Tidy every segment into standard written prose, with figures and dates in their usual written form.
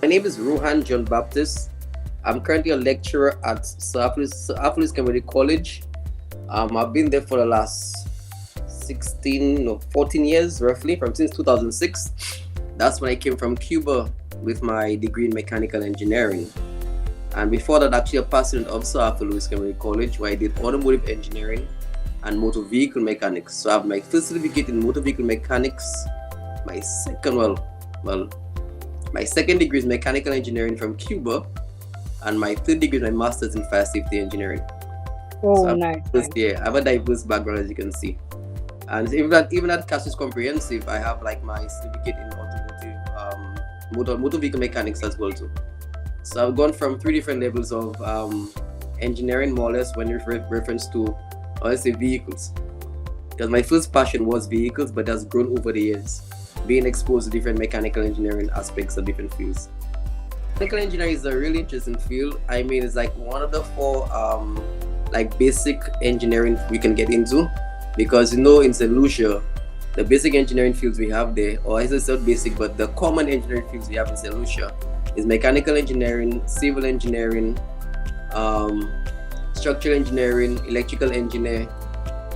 My name is Rohan JnBaptiste. I'm currently a lecturer at Sir Apollos Community College. I've been there for the last 16 or 14 years, roughly, from since 2006. That's when I came from Cuba with my degree in mechanical engineering. And before that, actually, a passed of Sir Apollos Community College, where I did automotive engineering and motor vehicle mechanics. So I have my first certificate in motor vehicle mechanics. My second, my second degree is mechanical engineering from Cuba, and my third degree is my master's in fire safety engineering. Oh, So nice. I have a diverse background, as you can see. And even at Cassius Comprehensive, I have like my certificate in automotive, motor vehicle mechanics as well too. So I've gone from three different levels of engineering, more or less, when you reference to, let's say, vehicles. Because my first passion was vehicles, but that's grown over the years, being exposed to different mechanical engineering aspects of different fields. Mechanical engineering is a really interesting field. I mean, it's like one of the four like basic engineering we can get into, because in St. Lucia, the basic engineering fields we have there, or I say not basic, but the common engineering fields we have in St. Lucia is mechanical engineering, civil engineering, structural engineering, electrical engineer,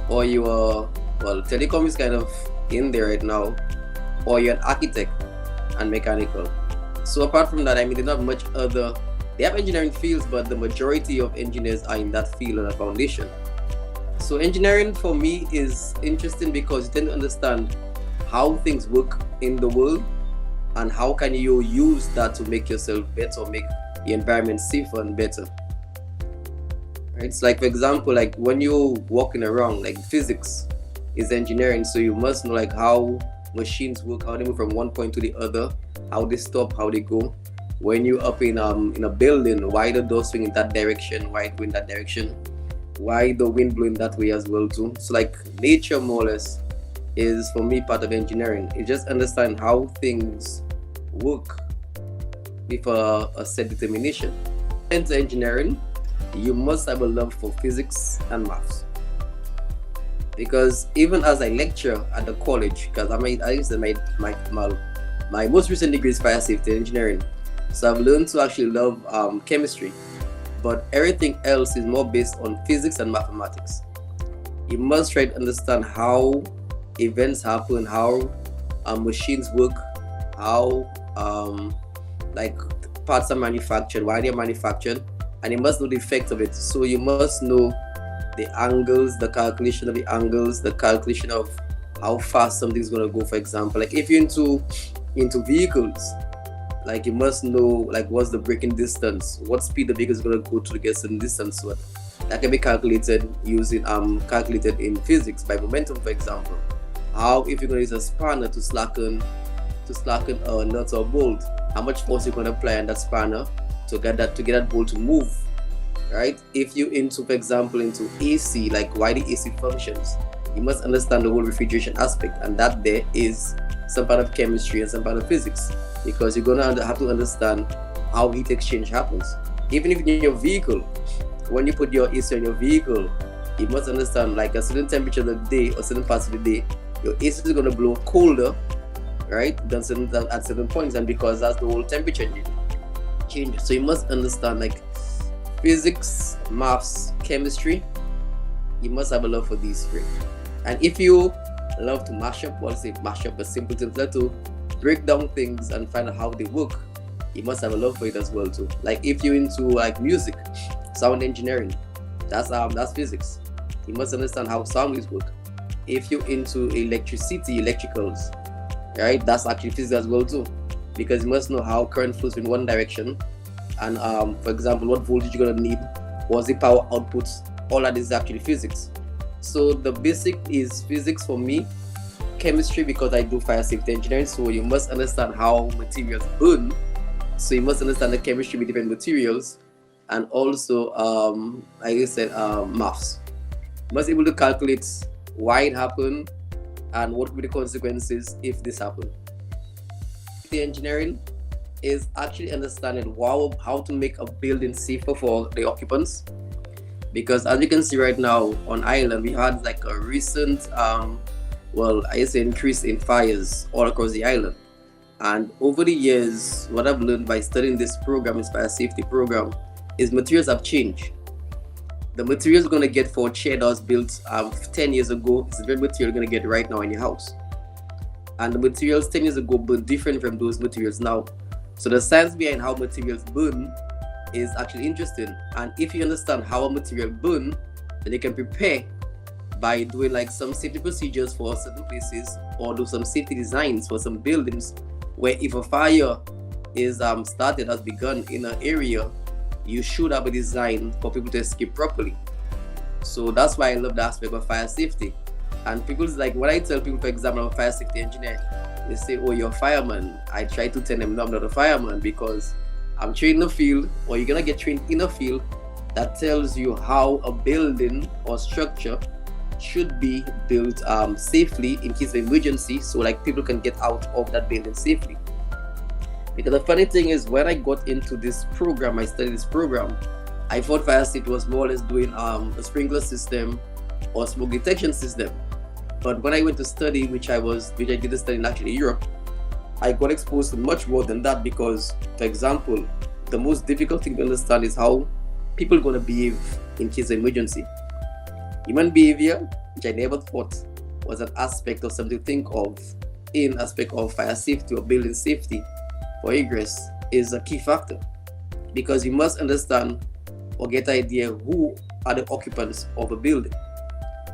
or you are, telecom is kind of in there right now, or you're an architect and mechanical. So apart from that, I mean, they don't have much other, they have engineering fields, but the majority of engineers are in that field and a foundation. So engineering for me is interesting because you tend to understand how things work in the world and how can you use that to make yourself better, or make the environment safer and better. Right? It's like, for example, like when you're walking around, like physics is engineering, so you must know like how machines work, how they move from one point to the other, how they stop, how they go. When you're up in a building, why the door swing in that direction, why it go in that direction, why the wind blowing that way as well too. So like nature, more or less, is for me part of engineering. You just understand how things work with a set determination. Into engineering, you must have a love for physics and maths. Because even as I lecture at the college, because I used to my most recent degree is fire safety engineering, so I've learned to actually love chemistry, but everything else is more based on physics and mathematics. You must try to understand how events happen, how machines work, how like parts are manufactured, why they're manufactured, and you must know the effect of it. So you must know the angles, the calculation of the angles, the calculation of how fast something's gonna go. For example, like if you're into vehicles, like you must know like what's the braking distance, what speed the vehicle is gonna go to get certain distance. So that can be calculated using calculated in physics by momentum, for example. How if you're gonna use a spanner to slacken a nut or bolt, how much force you're gonna apply on that spanner to get that bolt to move. Right? If you for example, into AC, like why the AC functions, you must understand the whole refrigeration aspect, and that there is some part of chemistry and some part of physics, because you're gonna have to understand how heat exchange happens. Even if in your vehicle, when you put your AC on your vehicle, you must understand like a certain temperature of the day or certain parts of the day, your AC is gonna blow colder, right, than at certain points, and because that's the whole temperature changes. So you must understand like physics, maths, chemistry. You must have a love for these three. And if you love to mash up, but simple things, like to break down things and find out how they work, you must have a love for it as well too. Like if you're into like music, sound engineering, that's physics. You must understand how sound is work. If you're into electricals, right, that's actually physics as well too, because you must know how current flows in one direction, and for example, what voltage you're gonna need, what's the power outputs, all that is actually physics. So the basic is physics for me, chemistry because I do fire safety engineering, so you must understand how materials burn, so you must understand the chemistry with different materials, and also like I said, maths. You must be able to calculate why it happened and what would be the consequences if this happened. The engineering is actually understanding how to make a building safer for the occupants, because as you can see right now on Ireland, we had like a recent increase in fires all across the island. And over the years, what I've learned by studying this program, this fire safety program, is materials have changed. The materials you're gonna get for a chair that was built 10 years ago is the very material you're gonna get right now in your house. And the materials 10 years ago burn different from those materials now. So the science behind how materials burn is actually interesting. And if you understand how a material burn, then you can prepare by doing like some safety procedures for certain places, or do some safety designs for some buildings where if a fire is started, has begun in an area, you should have a design for people to escape properly. So that's why I love the aspect of fire safety. And people's like, when I tell people, for example, I'm a fire safety engineer, they say, oh, you're a fireman. I try to tell them, no, I'm not a fireman, because I'm trained in the field, or you're gonna get trained in a field that tells you how a building or structure should be built safely in case of emergency, so like people can get out of that building safely. Because the funny thing is, when I got into this program, I studied this program, I thought fire safety was more or less doing a sprinkler system or smoke detection system. But when I went to study, which I did the study in actually Europe, I got exposed to much more than that. Because, for example, the most difficult thing to understand is how people are going to behave in case of emergency. Human behavior, which I never thought was an aspect of something to think of in aspect of fire safety or building safety for egress, is a key factor. Because you must understand or get an idea who are the occupants of a building.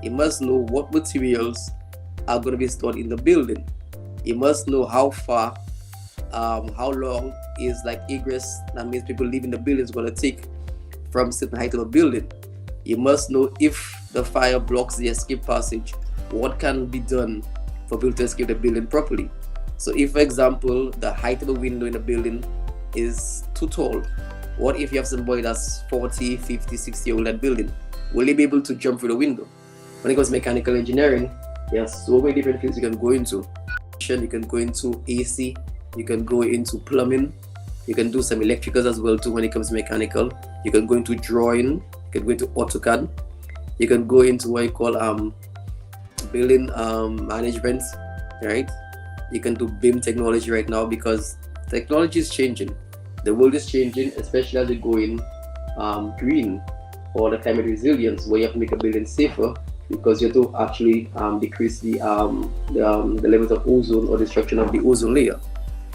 You must know what materials are going to be stored in the building. You must know how far, how long is like egress, that means people leaving the building, is going to take from certain height of a building. You must know if the fire blocks the escape passage, what can be done for people to escape the building properly. So if, for example, the height of a window in a building is too tall, what if you have somebody that's 40, 50, 60 year old in that building? Will they be able to jump through the window? When it comes to mechanical engineering, there are so many different fields you can go into. You can go into AC, you can go into plumbing, you can do some electricals as well too when it comes to mechanical. You can go into drawing, you can go into AutoCAD, you can go into what you call building management, right? You can do BIM technology right now, because technology is changing. The world is changing, especially as we go in green, or the climate resilience, where you have to make a building safer, because you have to actually decrease the levels of ozone or destruction of the ozone layer.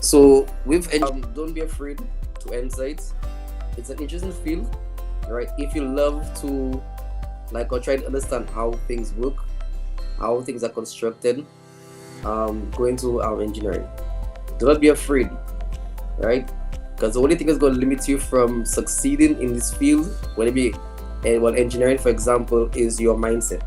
So with don't be afraid to enter it. It's an interesting field, right? If you love to like or try to understand how things work, how things are constructed, go into engineering. Do not be afraid, right? Because the only thing that's going to limit you from succeeding in this field, whether it be engineering, for example, is your mindset.